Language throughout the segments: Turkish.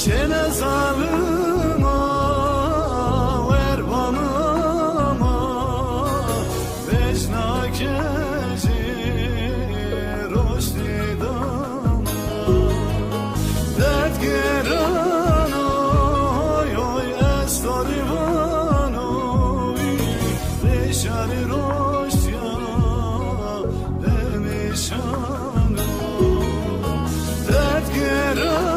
Çene zalıma ver banıma Vecna gece roşni dama Dert geran oy oy estori vanovi Leşari roşya demişano Dert geran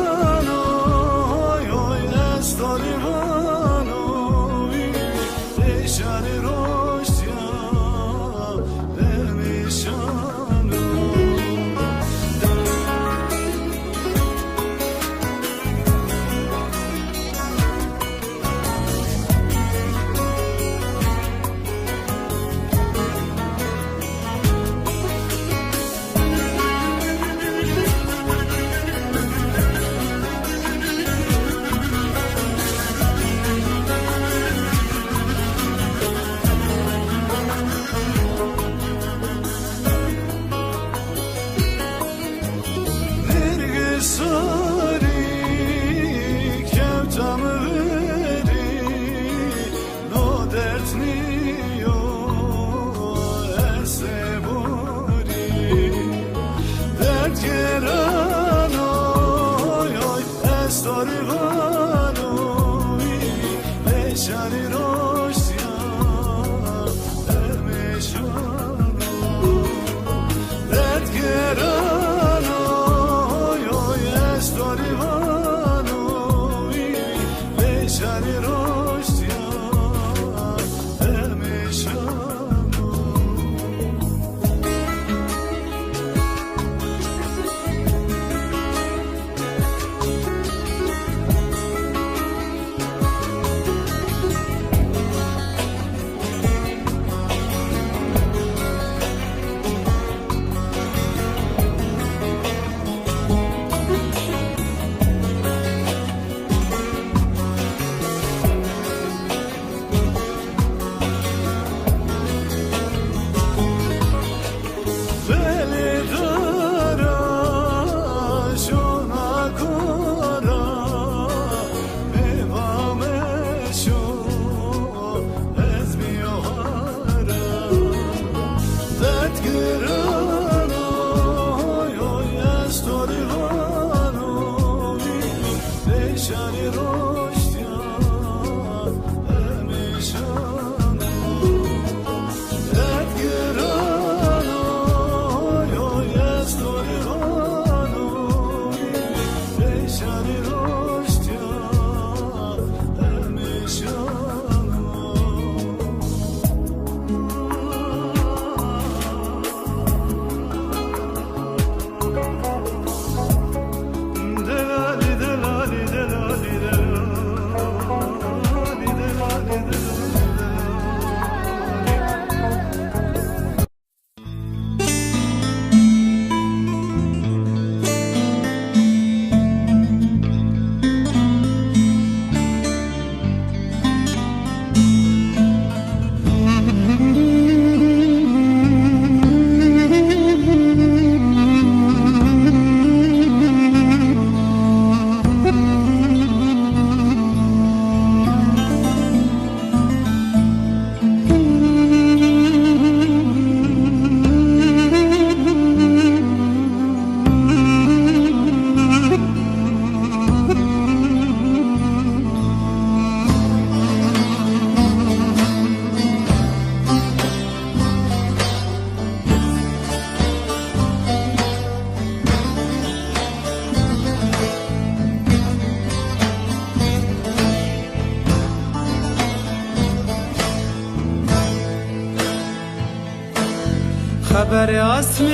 خبر اسم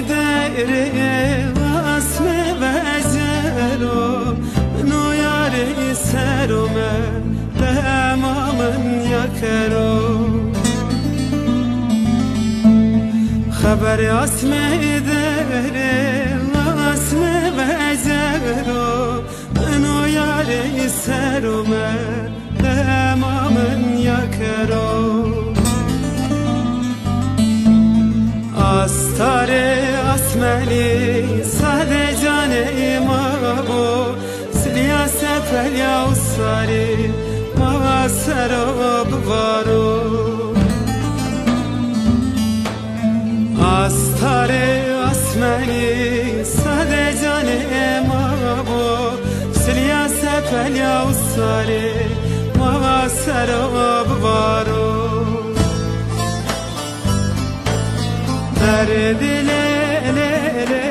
دره اسم وزرو نویاری سرو من دمامن یکرو خبر اسم دره اسم وزرو نویاری سرو من دمامن یکرو استار اسملی سر جان ما بو سیاست سفلیا و ساری ما سراب وارو Astare asmeni sade cane mavo Silya sepelya usare mava sarab varo Derdile le le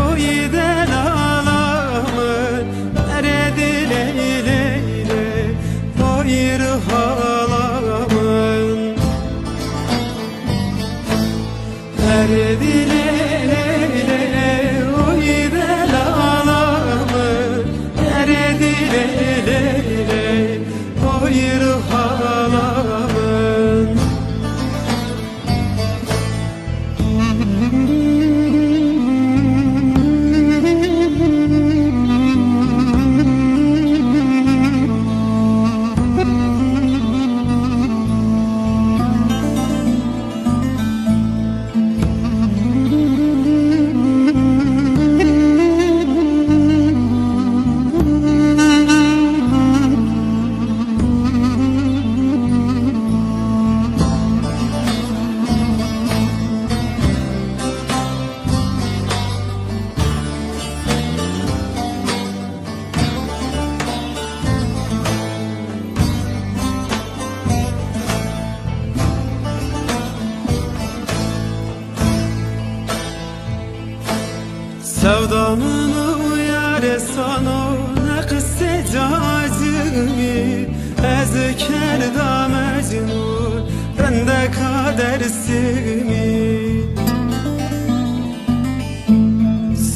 o yiden alamın Derdile le le o irhalamın Derdile le le o yiden alamın Derdile le le o irhalamın Sevdamın uyarı sana ne kısse cazimi Ez kerda mecnun rende kadersimi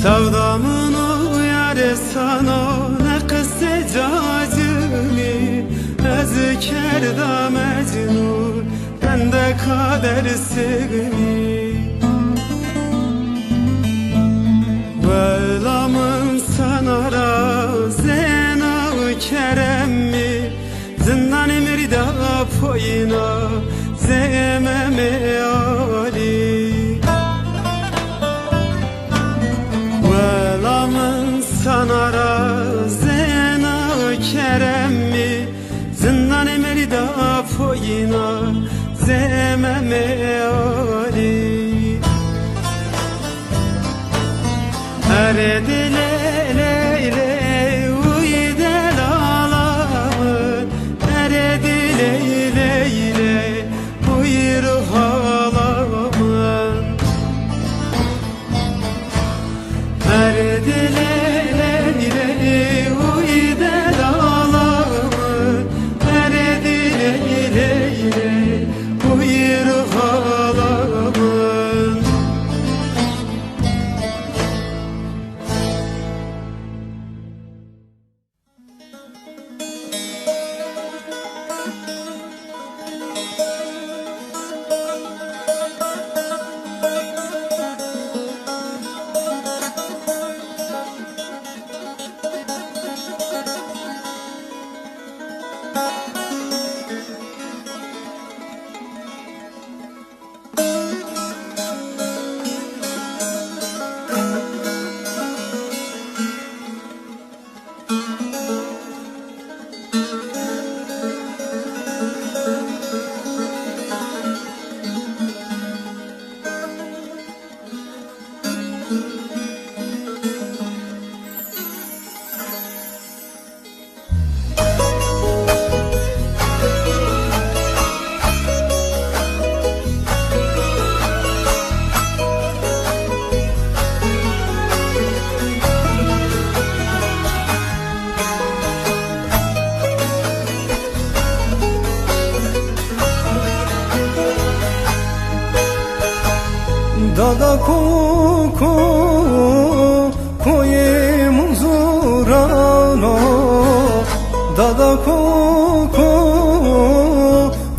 Sevdamın uyarı sana ne kısse cazimi Ez kerda mecnun rende kadersimi Velamın sanara zena keremmi Zindan mirda poyina zememe ali Velamın sanara zena keremmi Zindan mirda poyina zememe ali Derdile le le uydel alamın Derdile le le uyur halamın Derdile le le uydel alamın Derdile le le uyur halamın Dada kuku koye muzurano Dada kuku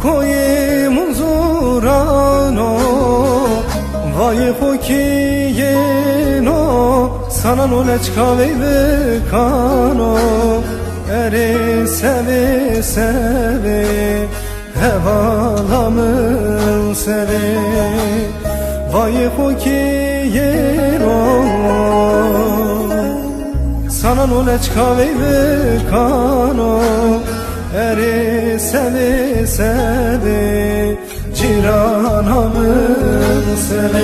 koye muzurano Vay hokiye no sana no lechkave bekano Ere seve seve hevalamın seve Vay hokiye no sana nuleçka vejvekano eri sevi sevi ciranamın sevi.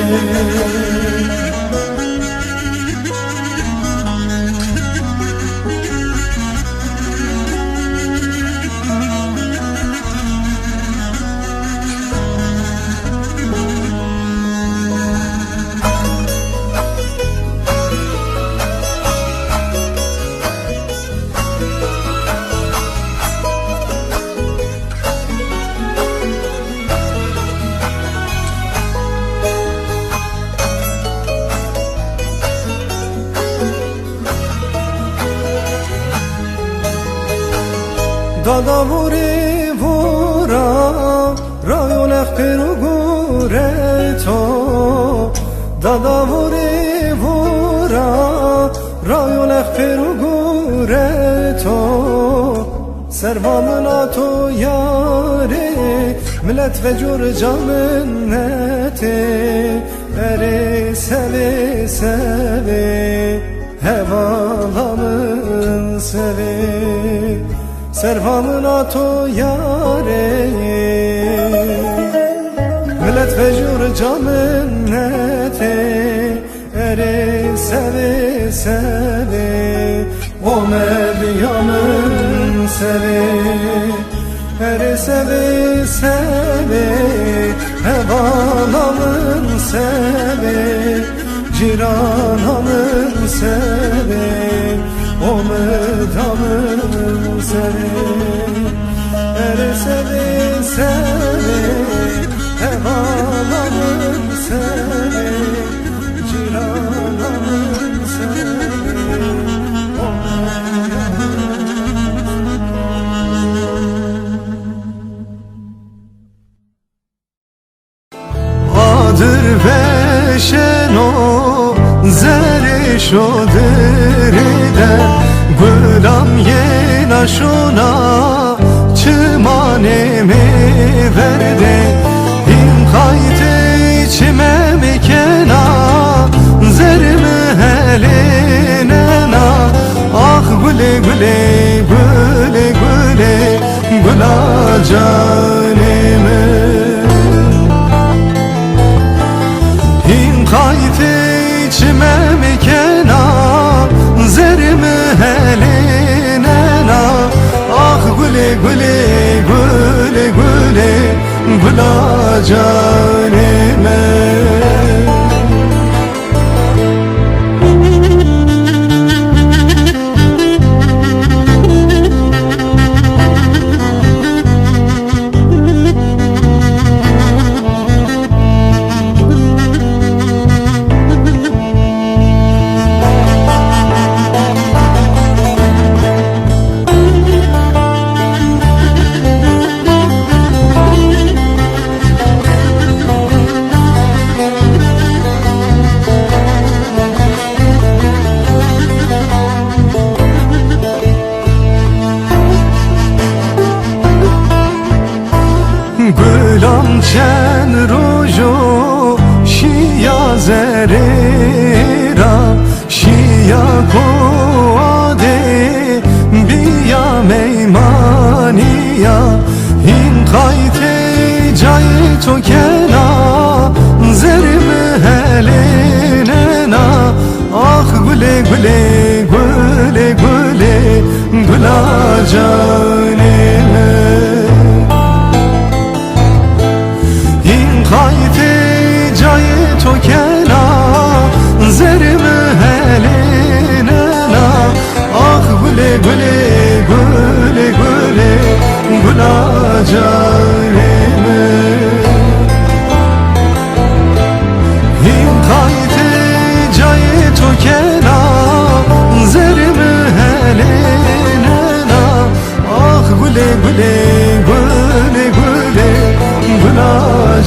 Dada vuri vura rayon ekperu gureto. Dada vuri vura rayon ekperu gureto. Servamın ato yari millet ve curca minneti eri sevi sevi hevalamın sevi. Servamın ato yare millet ve curca minneti eri sevi sevi o medyamın sevi eri sevi sevi hevalamın sevi ciranamın sevi o medamın sevi eri sevi sevi hevalamın sevi ciranamın sevi o Adır veşeno zerişo diride Gülam yena şuna çımanemi verdi İm kaydı içime mekena zerimi helinena Ah güle güle güle güle güla canime İm kaydı içime mekena zerimi helinena Ah güle güle güle güle güla canime Gülam çen rujo şiya zerira şiya koade biya meymaniya hin kayte cayı tokena zerimi helinena Ah güle güle güle güle güla canime Kayte cayı tokena zerimi helinena Ah güle güle güle güle güla canime Him kayte cayı tokena zerimi helinena Ah güle güle güle güle güla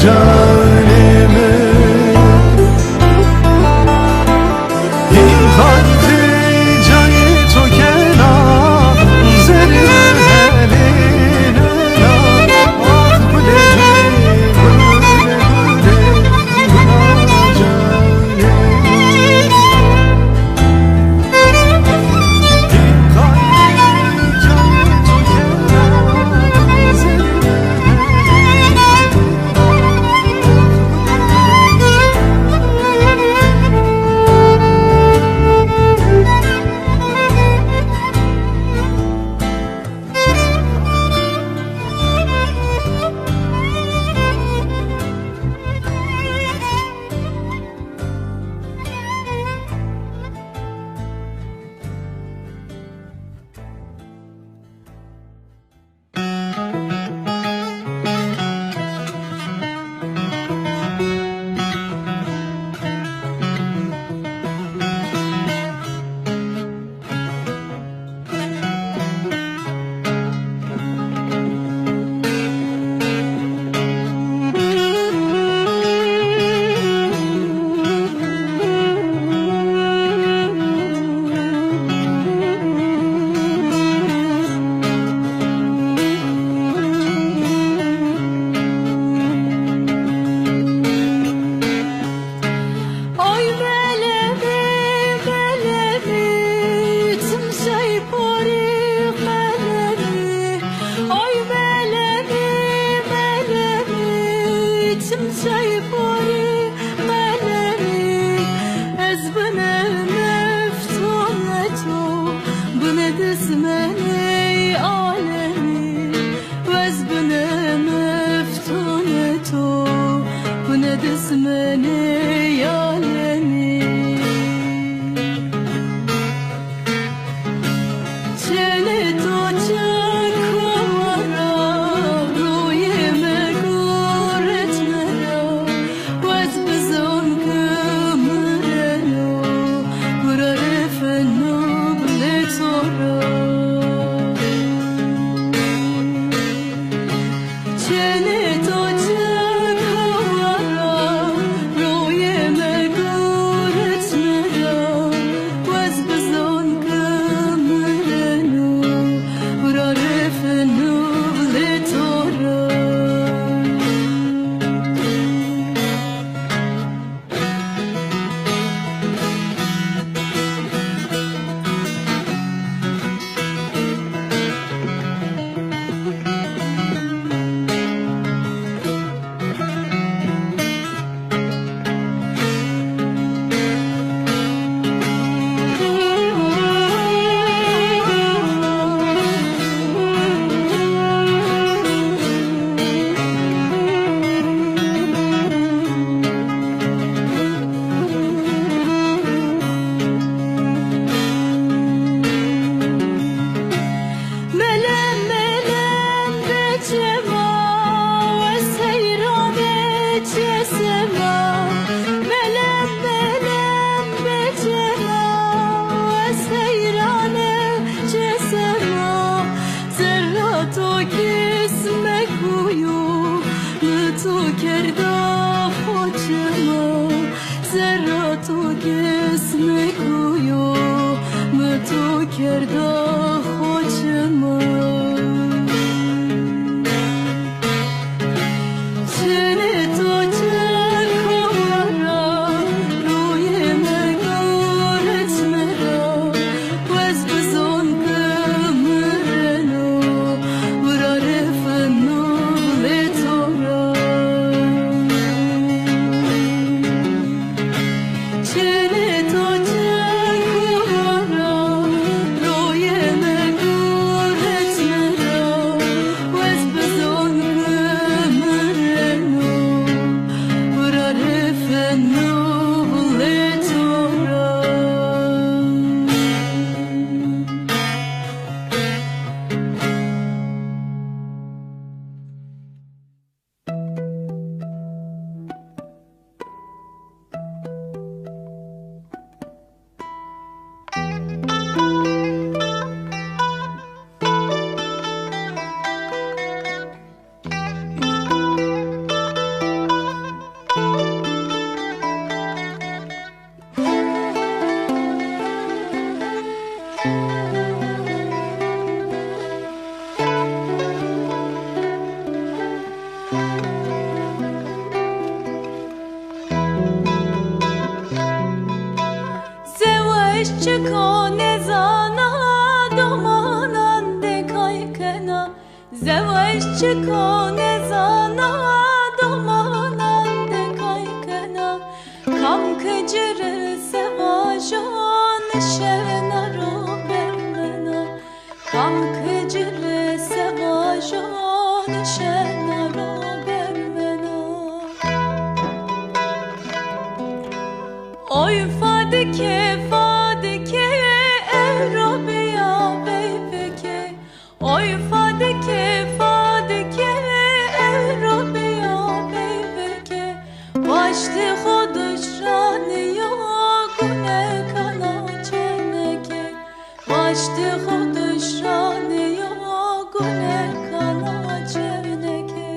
canime İn kalbi cayı tokena zerime helinena Ah güle güle güle güla canime اسمني يعلمي شلت وجهك ورا روي مقورة مرا واتبزون كمرنو ورارف النوب لتورا شلت وجهك ورا روي مقورة مرا واتبزون كمرنو ورارف النوب لتورا ملم ملم بجما وسيران جسما ملم ملم بجما وسيران جسما ذراتو جسمك ويو لتو کرده خوچما ذراتو جسمك ويو لتو کرده خوچما شلت وجهك ورا روي مقورة مرا وازبزون كمرنو ورارف النوب لتورا شلت وجهك ورا روي مقورة مرا وازبزون كمرنو ورارف النوب لتورا Zevashchikone zana domanande kaykena Zevashchikone zana domanande kaykena Kam kecere sevajon şenaro bermena Kam kecere sevajon şenaro bermena Oy fadike fadike Evropiya beyfeke Oy fadike fadike Evropiya beyfeke Başti xoduşrani yogune kana çeneke Başti xoduşrani yogune kana çeneke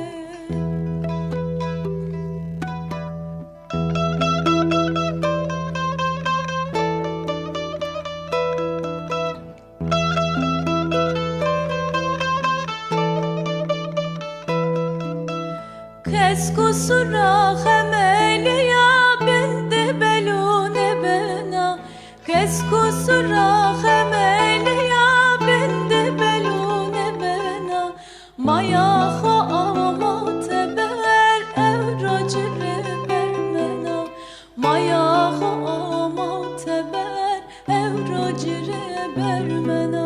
Kesku sura khemeliya bindi belune bena Kesku sura khemeliya bindi belune bena Maya kho amate ber evrocire bermena Maya kho amate ber evrocire bermena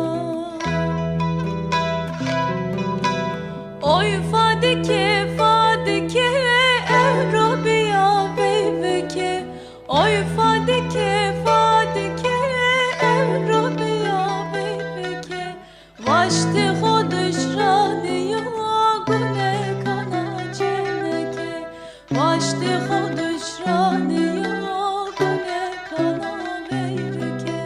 Oy fadike fadike Evropiya واشتی خودش رانی و گونه کانا جنگه واشتی خودش رانی و گونه کانا بیرکه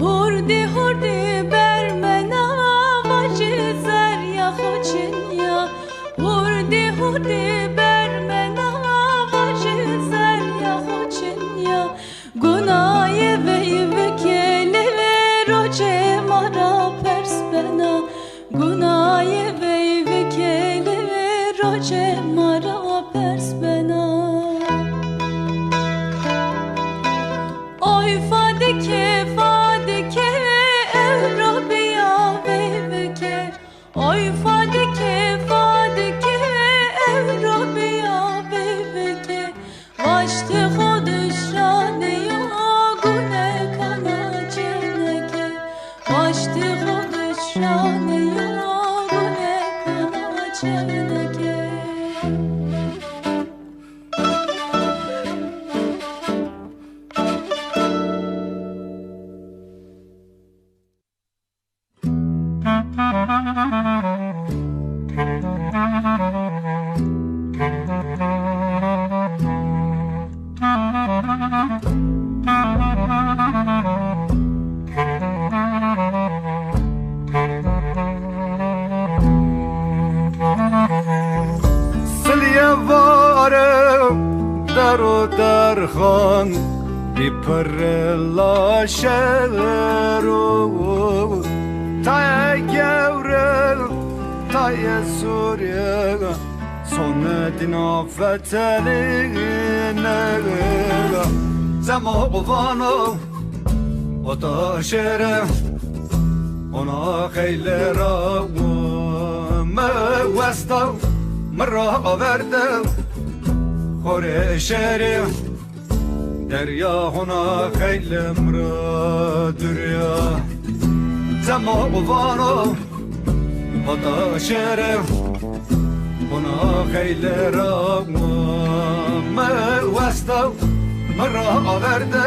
هردی هردی بر من آواجی زر یا خوچین یا هردی هردی بر من آواجی زر یا خوچین یا گناه وی وکلی و روچه مرا پرس بنا گناه وی وکلی و روچه مرا پرس بنا oy fadike fadike Evropiya vevke oy fadike fadike Evropiya vevke vaşte khodesh rane yo gune kana ceneke vaşte khodesh rane yo gune kana ceneke سلیه وارم در و در خان بی پر لاشه رو تای گوره تای سوریه سونه دینا فتلینه زمان قوانو o da şere ona خیلی را موستا مرا آورده خوره شهری دریا هنا خیلی مرا دریا زمان قوانو o da şere ona خیلی را موستا مرا آورده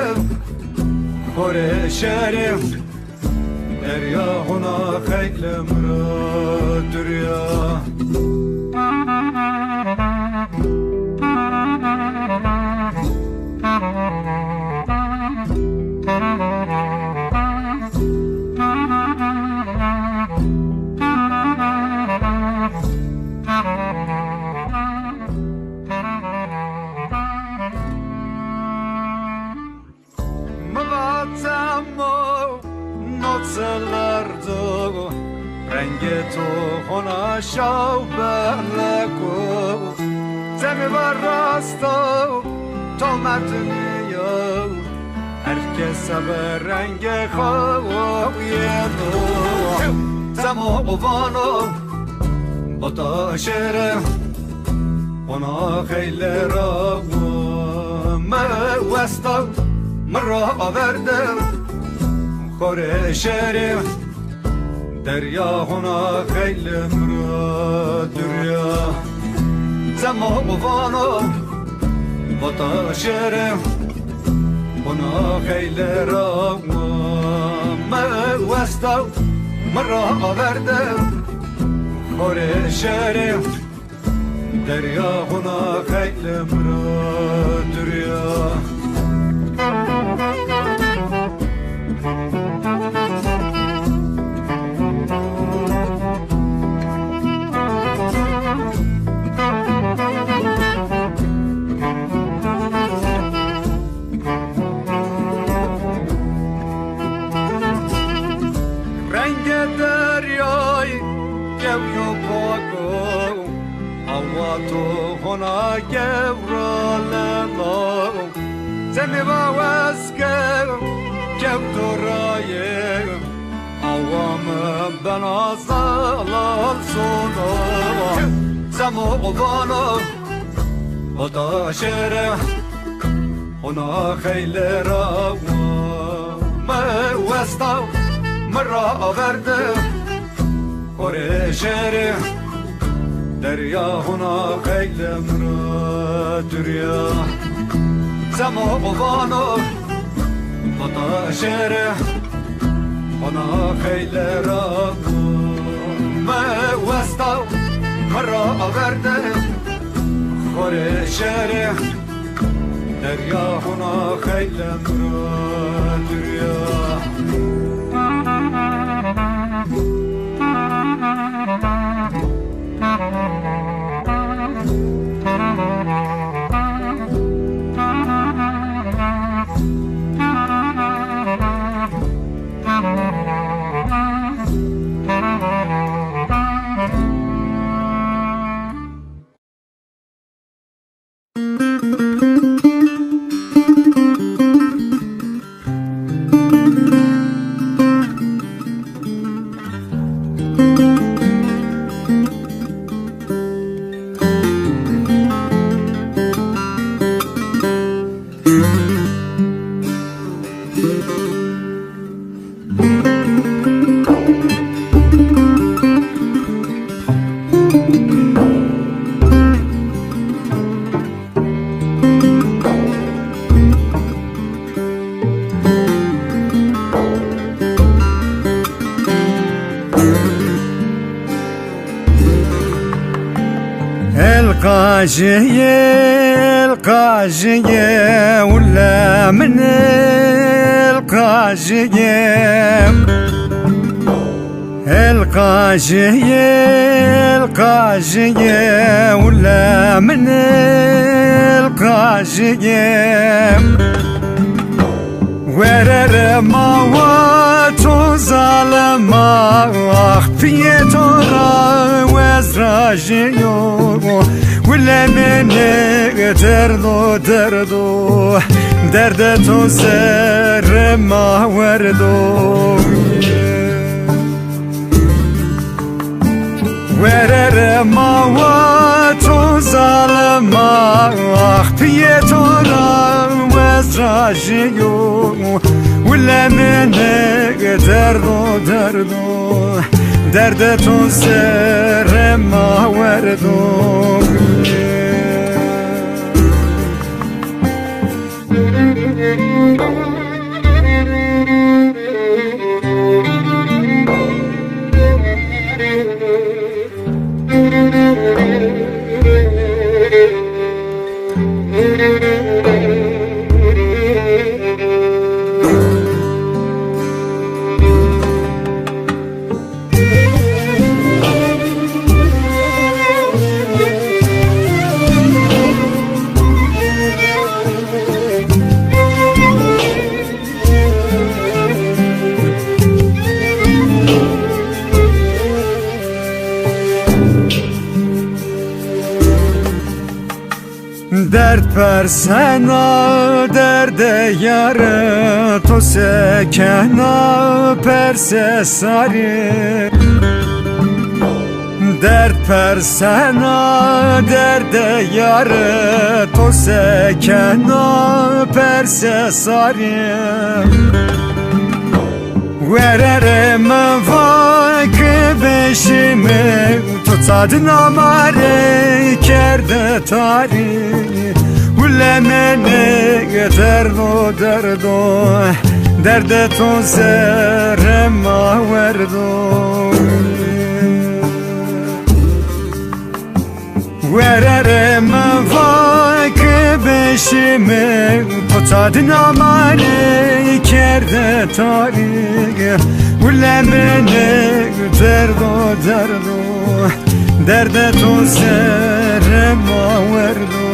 خوره شهری دریا هنا خیلی مرا دریا نوتسلردو رنگ تو خونه شو بلکو زمی بر راستو تو مدنیو هر کس به رنگ خویه تو زمو قوانو با تا شره خونه خیلی را موستو مرا آورده خوره شهری دریا هنا خیلی مرا دریا زمان قوانو با تا شهری هنا خیلی را موستو مرا آورده خوره شهری دریا هنا خیلی مرا دریا رنگ دریای گویو پاکو هوا تو هنا گورالما زمی با وزگه گو تو رای هوا وام بنا زلال سونا سمو قبانا ودا شره هنا خیل را ما وستا مرا آورده خوره شهر دریا هنا خیل مرا دریا زما قبانا ودا شهر هنا خیل را ما وستا مرا آورده خوره شهر دریا هنا خیل مرا دریا القاجية ولا من القاجية القاجية ولا من القاجية ورر ما واتو ظالما اخفيتو را وزراجيو ولا من دردو دردتو سر ما وردو ورر ما واتو ظالما اخفيتو را وزراجيو ولا من دردو دردتو سر ما وردو درد پر سنا درد یار تو سکنا پر ساری درد پر سنا درد یار تو سکنا پر ساری ورر مواک بشیم تو تادنا ماره کرده تاری ولی من دردو درد تو زر ما وردو ورر مواک بشیم تو تادنا ماره کرده تاری ولی من دردو درد تو زر ما وردو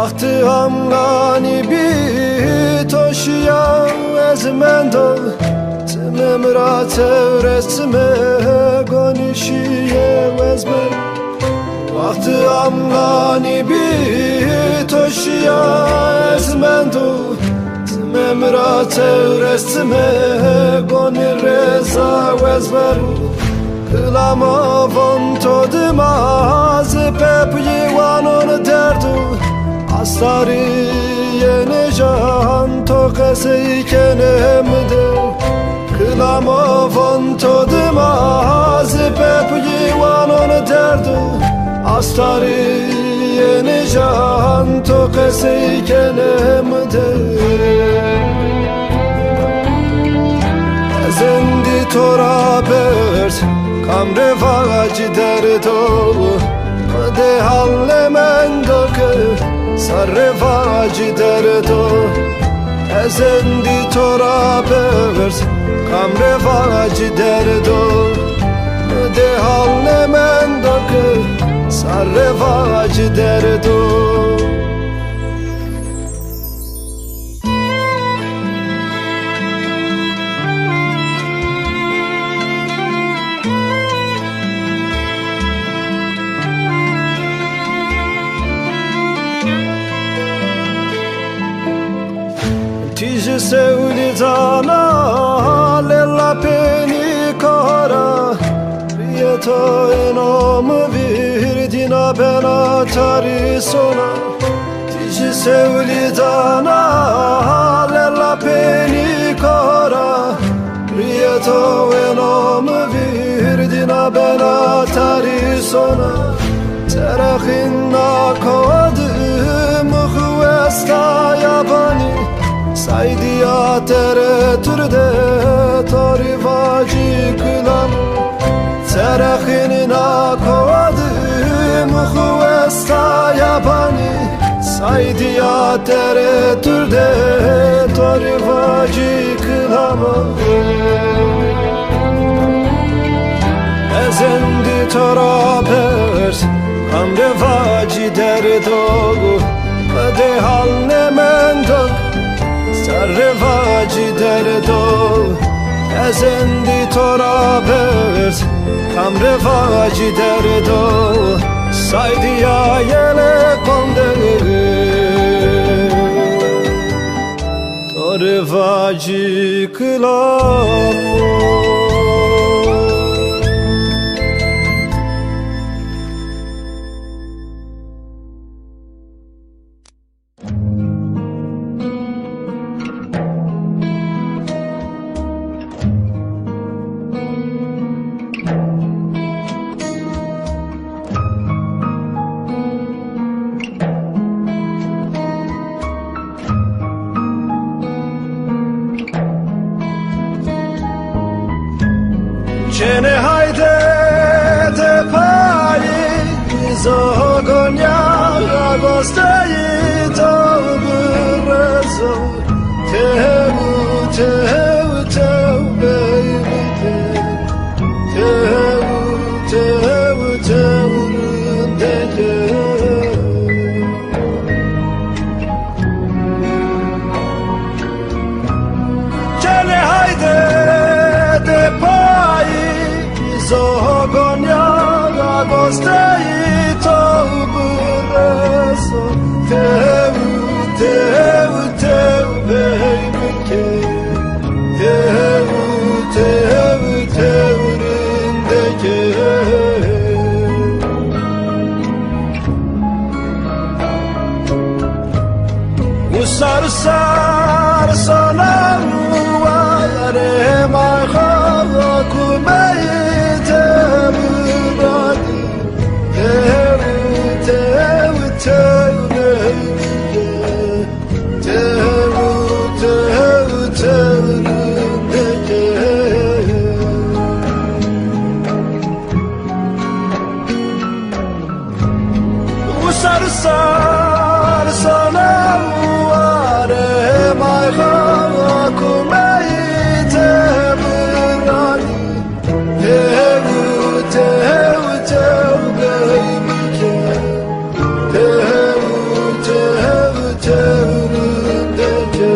وقتی همانی بی توشیا از من دو تمام را تورستم گونیشیه از من وقتی همانی بی توشیا از من دو تمام را تورستم گونی رزا از من کلام آوان تو دماز پپی وانون دردو Asari yeni can tokası kenemde Kılama vanto demaz pep yivan onu derdu Asari yeni can tokası kenemde Ezendi tora bert kamre vacı derdo De halle men dokır Sarrevacı derdo Ezendi tora bevers Kamrevacı derdo De halle men dokı Sarrevacı derdo Tiji sevdana lella peni kara Rieto enom virdina bena tari sona Tiji sevdana lella peni kara Rieto enom virdina bena tari sona Terachinna kodim huesta yabani Saydiya tere türde tarivacı kılam Terakhinina kovadım huvesta yabani Saydiya tere türde tarivacı kılam Ezendi torabers kamrevacı derdogu De halle mendok Sarrevacı derdo Ezendi tora bevers Kamrevacı derdo Saydiya yele konde Torevacı kılamo Çene hayde de payi zogonya agostayi to brezo tehu tehu tehu baby tehu tehu tehu Çene hayde de payi Zogonya agostei to brezo sar sana vare mai khakume te burani tev tev tev gaymike tev tev tev deke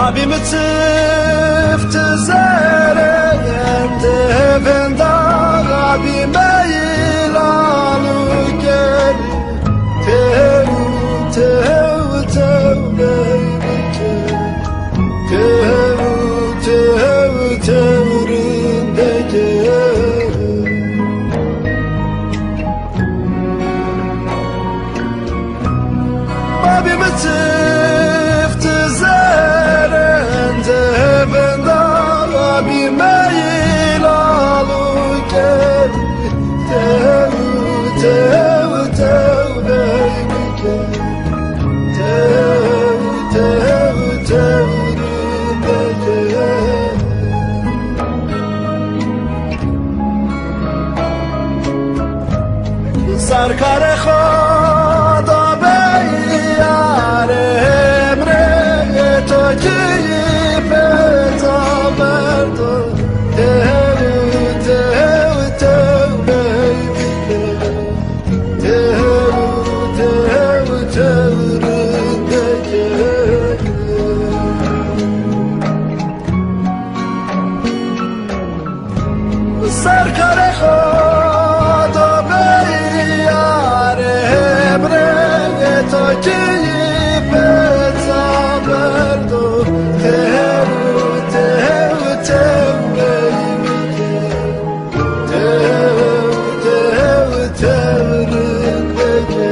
Abim tıft zere yende venda abime ilanı gel tev tev tev beybike tev tev tevrinde gel abim tıft zere benda abime ilalı gel tev tev tev beybike tev tev tev rindeke sarkare khoda be yare emre to ki Berdo, tev tev tev beybike tev tev tev rindeke sarkare khoda be yare emre to ki berdo tev tev tev beybike tev tev tev rindeke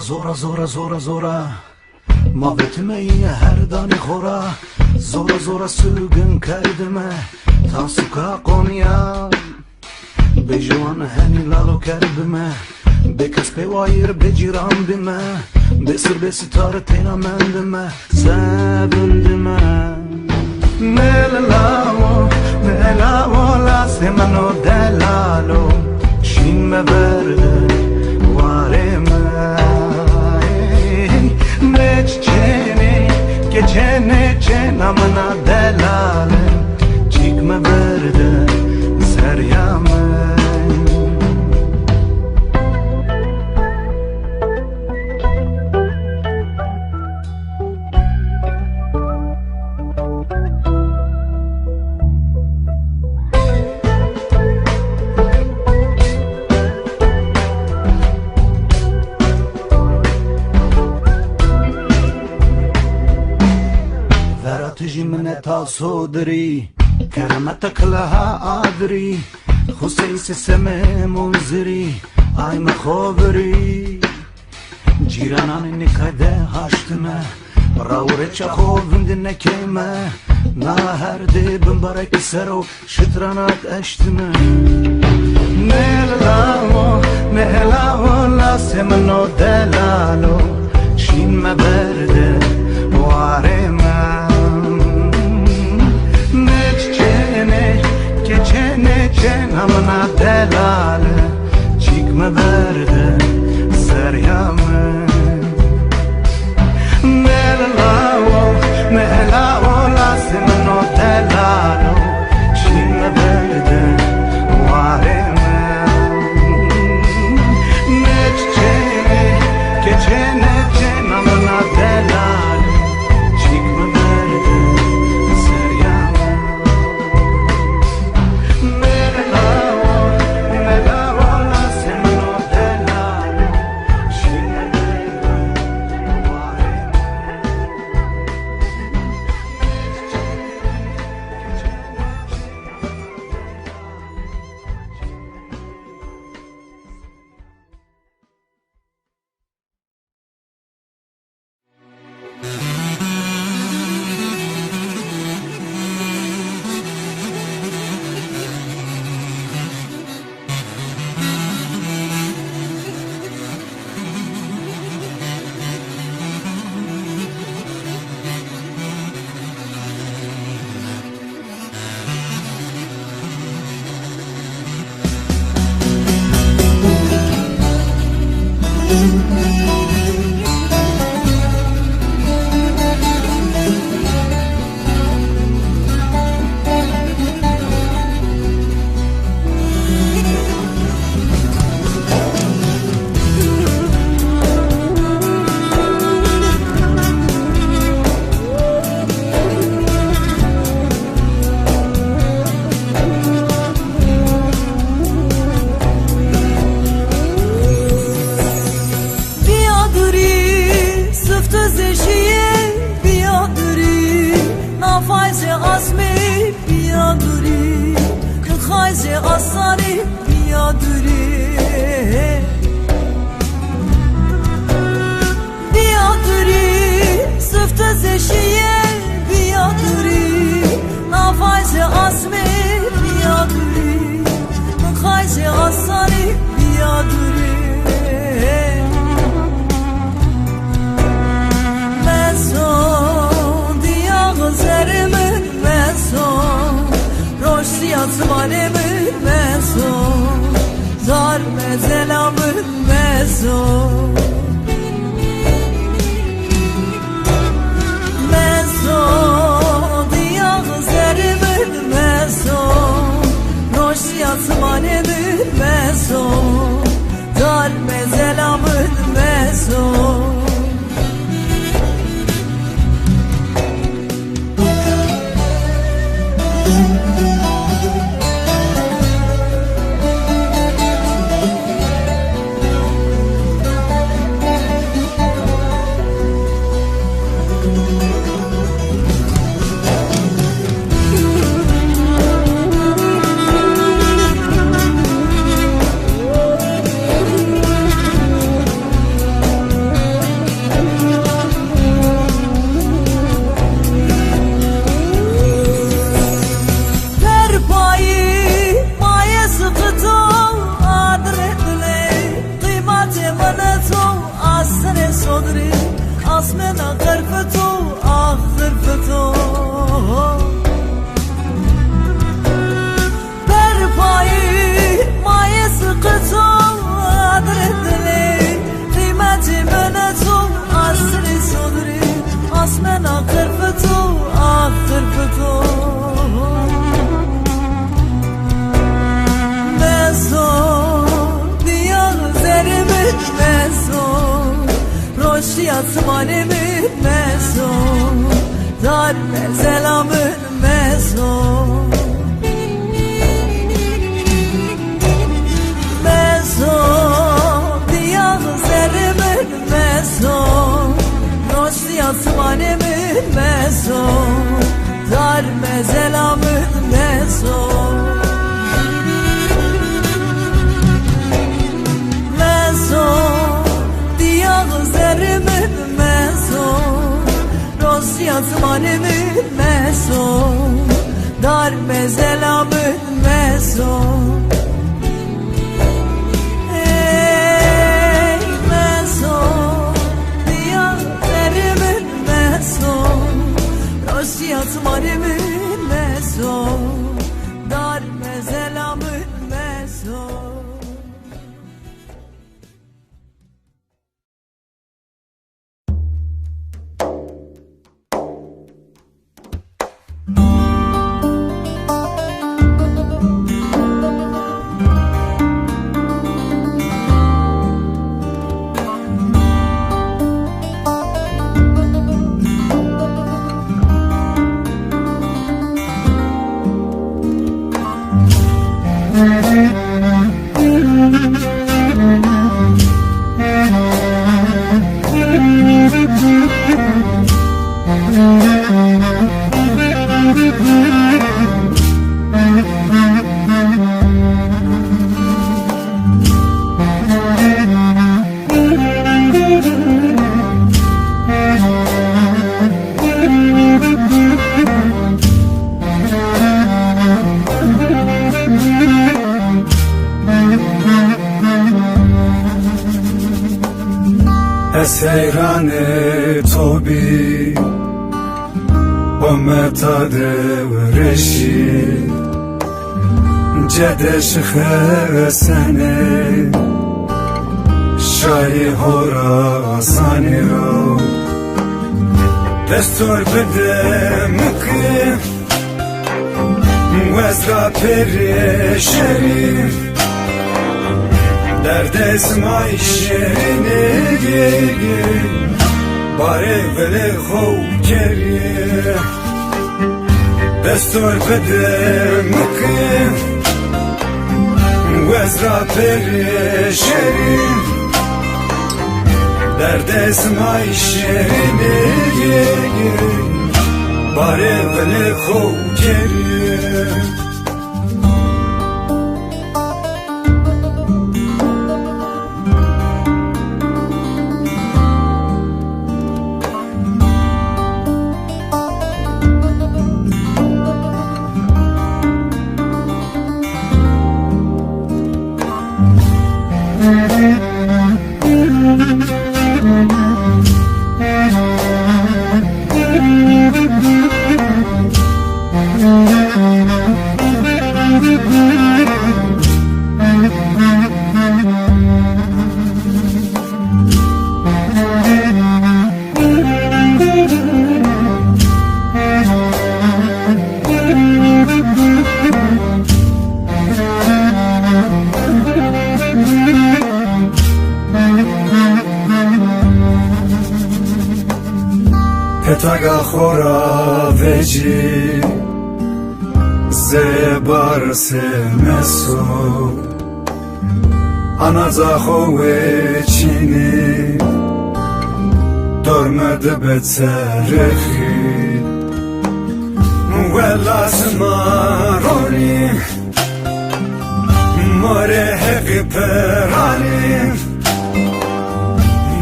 Zora zora zora zora Mavvetime her dani khora Zora zora sugin kardime Tasuka qonya Bejuan hani lalo karbime Bekas pewayir bejiran bime Besir besitar tena mendime Sebundime Nelavo la semano delalo Shin me verde Vareme Geçene cenamına delale Çıkma verde seryame Jimne tal sodri Kerametek laha adri Khuseysi seme munziri Ay mekhovri Ciranan nikade haştime Ravreça khovindine keme Na her dibim barek sero Şitranat eştime Nelavo la semno delalo Shin me verde Vareme asmi biyaduri Khayze asari biyaduri Biyaduri Sıfta zeşiye biyaduri Nafayze asmi biyaduri Khayze asari biyaduri Zerimin meson Roşiyatmanimin meson Zar mezelamın meson Meson Diyağ zerimin meson Roşiyatmanimin meson Zar mezelamın meson Asmena gırfıtu, ah gırfıtu Berpayı, maye sıkıtu, adretli Kıymeti menetu, asri sodri Asmena gırfıtu, ah gırfıtu Meson, diyar zerimin meson Roşiyatmanimin meson Dar mezelamın meson Meson Diyağ zerimin meson Roşiyatmanimin meson Dar mezelamın meson Meson Zerimin meson Rosyatmanimin meson Dar mezelamın meson Ey meson Diyar zerimin meson Rosyatmanimin meson Dar mezelamın meson سیران تو بی با متاد ورشی جدش خسنه شای هوراسانی رو دستور بده مکه وزرا پریشری درد اسمای شیرینه گیگی باره ولی خوب کریه دستور بده مکه وزرا پریشری درد اسمای شیرینه گیگی باره ولی خوب کریم پتاگا خورا وجی زبار سمسو آنازا خوی چینی دورمد بترخی ولا سمارونی ماره حقی پرانی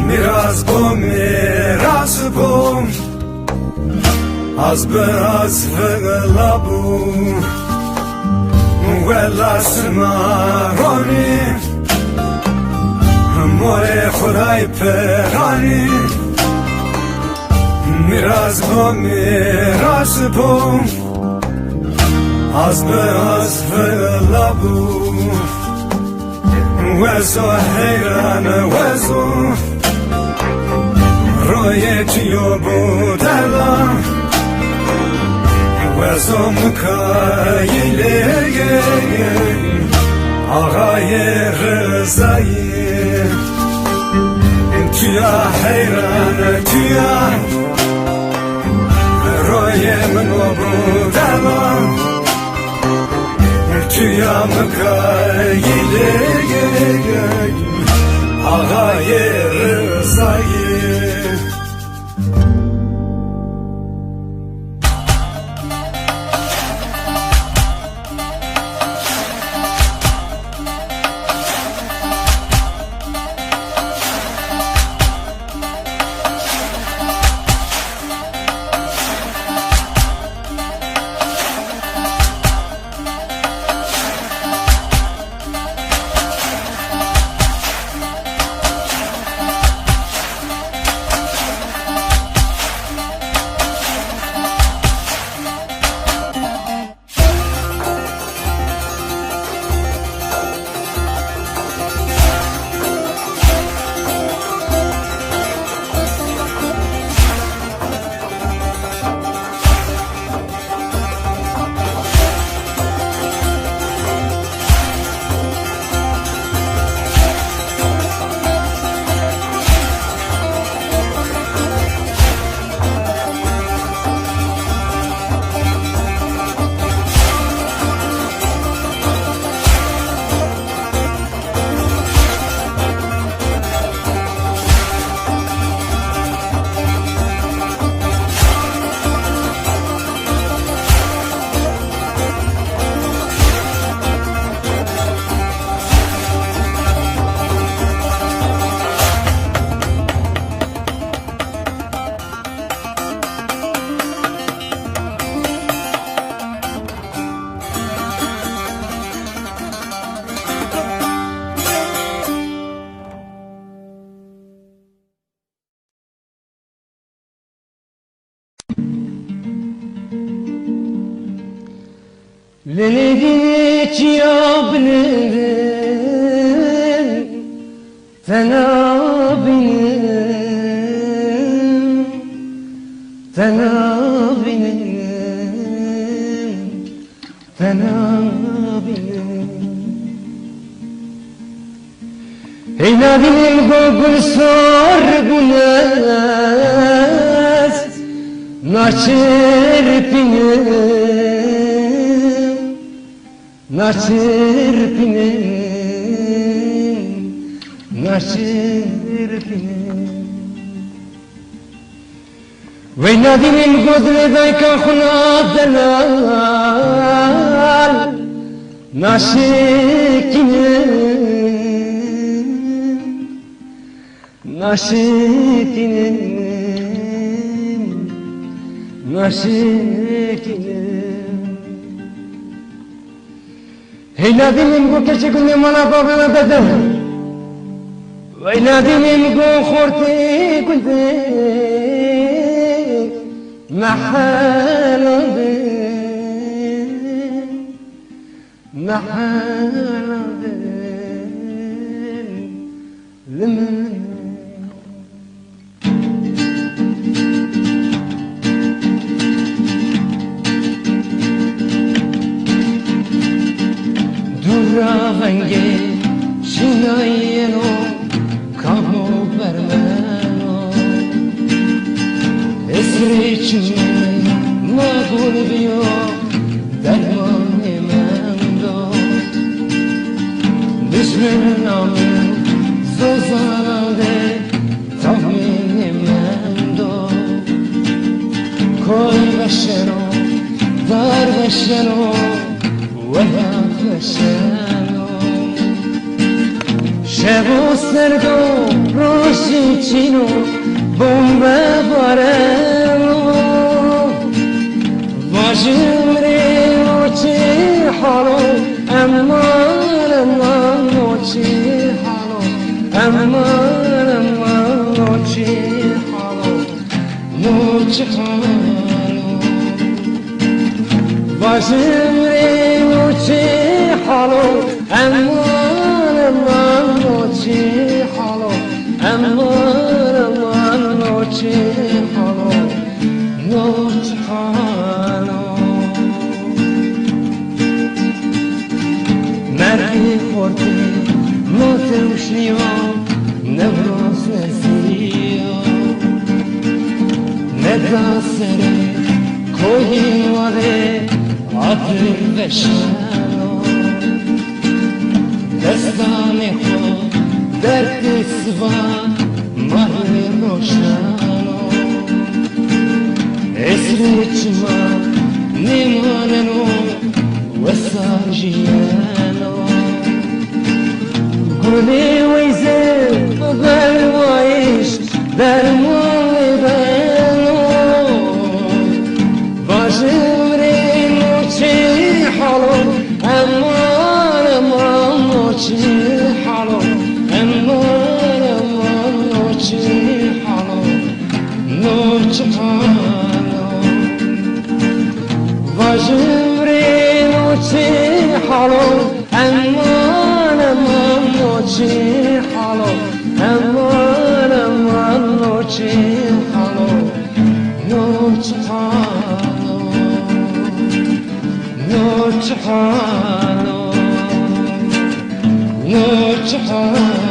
میراز بوم از براز فغلابو ولا سمارونی ماره خدای پرانی میراز بوم از براز فغلابو وزو حیران وزو روی چیو بودلم وزو مکایله آقای رضایی تویا حیران تویا روی منو بودلم تویا مکایله آقای رضایی لنجيك يا بنين تنابين هنا بالقبل صار قناس ناشر وينادي من قدر ذيك خنا دلال ناشكين ناشكين ناشكين هينادي من قو كشكني منا بابنا بدر وينادي من قو خورتي كنت محالا محالا لمن Durrange Shinayeno Kamo Bermano Esriçme Magulbiyo Dermane mendo Düşmanamı Sozanade Tahmini mendo Koy başeno Dar başeno Vela başeno Şevo serdo Roşi çino Bomba vareno Vajimre oči halo Aman aman oči halo Aman aman oči halo Noči halo Vajimre oči halo Aman aman oči halo Aman aman oči halo Noči halo Mergi forte Note ušljivo Nevroz nezio Ne da sere Koji vade Adır veşano Destane ho Derti sva Mahli rošano Esriçma Nimaneno Vesajiyano Guli veyze Belvayiş Dermani beno Vajimrin uçi halo Aman aman uçi halo Aman aman uçi halo Noçi halo Vajimrin uçi halo Aman aman uçi halo Aman aman uçi halo Noçi halo Noçi halo Noçi halo